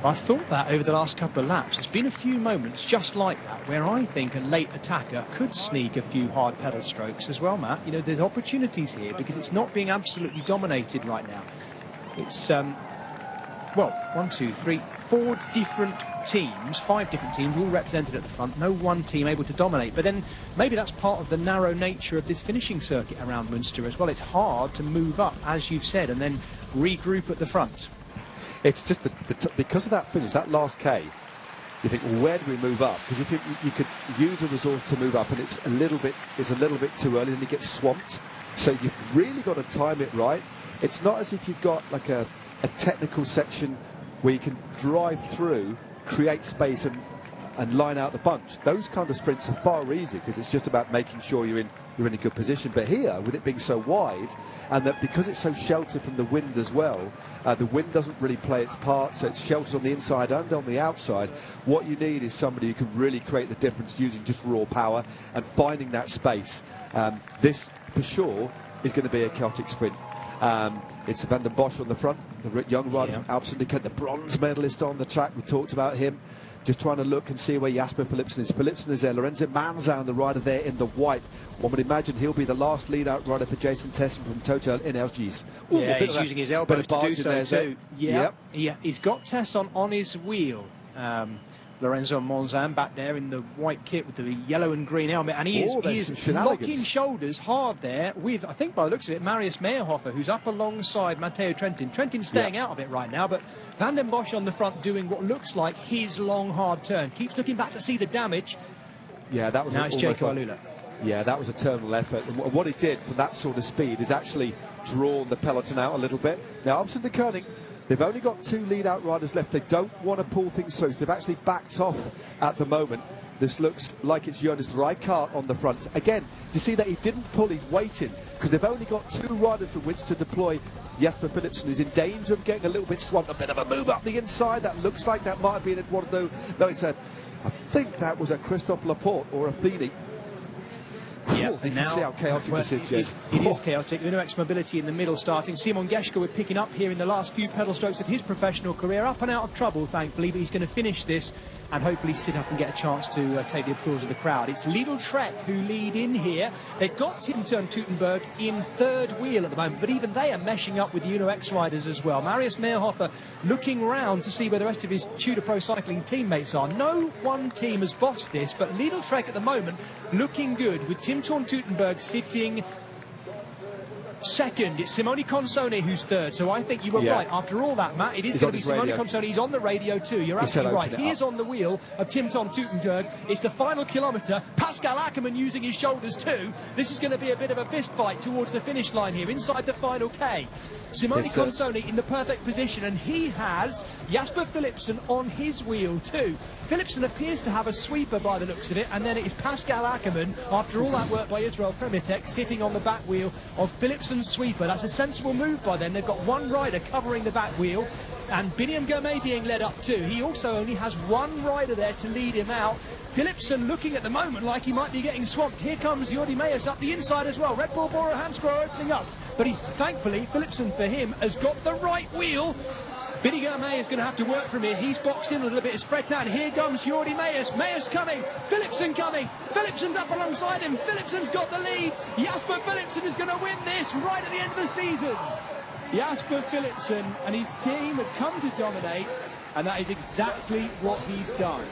I've thought that over the last couple of laps. There's been a few moments just like that where I think a late attacker could sneak a few hard pedal strokes as well, Matt. You know, there's opportunities here because it's not being absolutely dominated right now. It's, well, 1, 2, 3, 4 different teams, 5 different teams all represented at the front. No one team able to dominate. But then maybe that's part of the narrow nature of this finishing circuit around Munster as well. It's hard to move up, as you've said, and then regroup at the front. It's just because of that finish, that last K, you think, well, where do we move up? Because you could use a resource to move up, and it's a little bit too early, and you get swamped. So you've really got to time it right. It's not as if you've got like a technical section where you can drive through, create space, and line out the bunch. Those kind of sprints are far easier because it's just about making sure you're in a good position. But here, with it being so wide, and that because it's so sheltered from the wind as well, the wind doesn't really play its part, so it's sheltered on the inside and on the outside. What you need is somebody who can really create the difference using just raw power and finding that space. This, for sure, is going to be a chaotic sprint. It's Van den Bosch on the front, the young rider from Alp Syndicate, the bronze medalist on the track. We talked about him. Just trying to look and see where Jasper Philipsen is. Philipsen is there. Lorenzo Manzan, the rider there in the white. One would imagine he'll be the last lead-out rider for Jason Tessen from Total Energies. Yeah, he's using his elbows to do so too. Yeah, he's got Tesson on his wheel. Lorenzo Monzan back there in the white kit with the yellow and green helmet, and he is locking shoulders hard there with, I think by the looks of it, Marius Meyerhofer, who's up alongside Matteo Trentin. Trentin's staying out of it right now, but Van den Bosch on the front doing what looks like his long hard turn. Keeps looking back to see the damage. Yeah, that was now it's Jacob Alula. Yeah, that was a terminal effort. And what he did from that sort of speed is actually drawn the peloton out a little bit. Now, Alpecin de Koning, they've only got 2 lead-out riders left. They don't want to pull things through, so they've actually backed off at the moment. This looks like it's Jonas Rijkaard on the front. Again, do you see that he didn't pull, he's waiting, because they've only got 2 riders from which to deploy. Jasper Philipsen, who's in danger of getting a little bit swamped. A bit of a move up the inside. That looks like that might have been one of those. No, it's I think that was a Christophe Laporte or a Feeney. Yeah, you can see how chaotic this is, Jez. It is chaotic. Uno X Mobility in the middle starting. Simon Geschke with picking up here in the last few pedal strokes of his professional career. Up and out of trouble, thankfully, but he's going to finish this and hopefully sit up and get a chance to take the applause of the crowd. It's Lidl Trek who lead in here. They've got Tim Teutenberg in third wheel at the moment, but even they are meshing up with the Uno X riders as well. Marius Meyerhofer looking round to see where the rest of his Tudor Pro Cycling teammates are. No one team has bossed this, but Lidl Trek at the moment looking good with Tim Teutenberg sitting second. It's Simone Consone who's third, so I think you were right. After all that, Matt, it is going to be Simone Consone. He's on the radio too. You're absolutely right. He is on the wheel of Tim Teutenberg. It's the final kilometre. Pascal Ackermann using his shoulders too. This is going to be a bit of a fist fight towards the finish line here, inside the final K. Simone Consone in the perfect position, and he has Jasper Philipsen on his wheel too. Philipsen appears to have a sweeper by the looks of it, and then it is Pascal Ackermann, after all that work by Israel Premitek, sitting on the back wheel of Philipsen's sweeper. That's a sensible move by them. They've got one rider covering the back wheel, and Biniam Gourmet being led up too. He also only has one rider there to lead him out. Philipsen looking at the moment like he might be getting swamped. Here comes Jordi Meijers up the inside as well. Red Bull Bora Hansgrohe opening up, but he's thankfully, Philipsen for him has got the right wheel. Biniam Gourmet is going to have to work from here. He's boxed in a little bit, it's spread out. Here comes Jordi Meijers. Meijers coming, Philipsen coming. Philipsen's up alongside him. Philipsen's got the lead. Jasper Philipsen is going to win this right at the end of the season. Jasper Philipsen and his team have come to dominate, and that is exactly what he's done.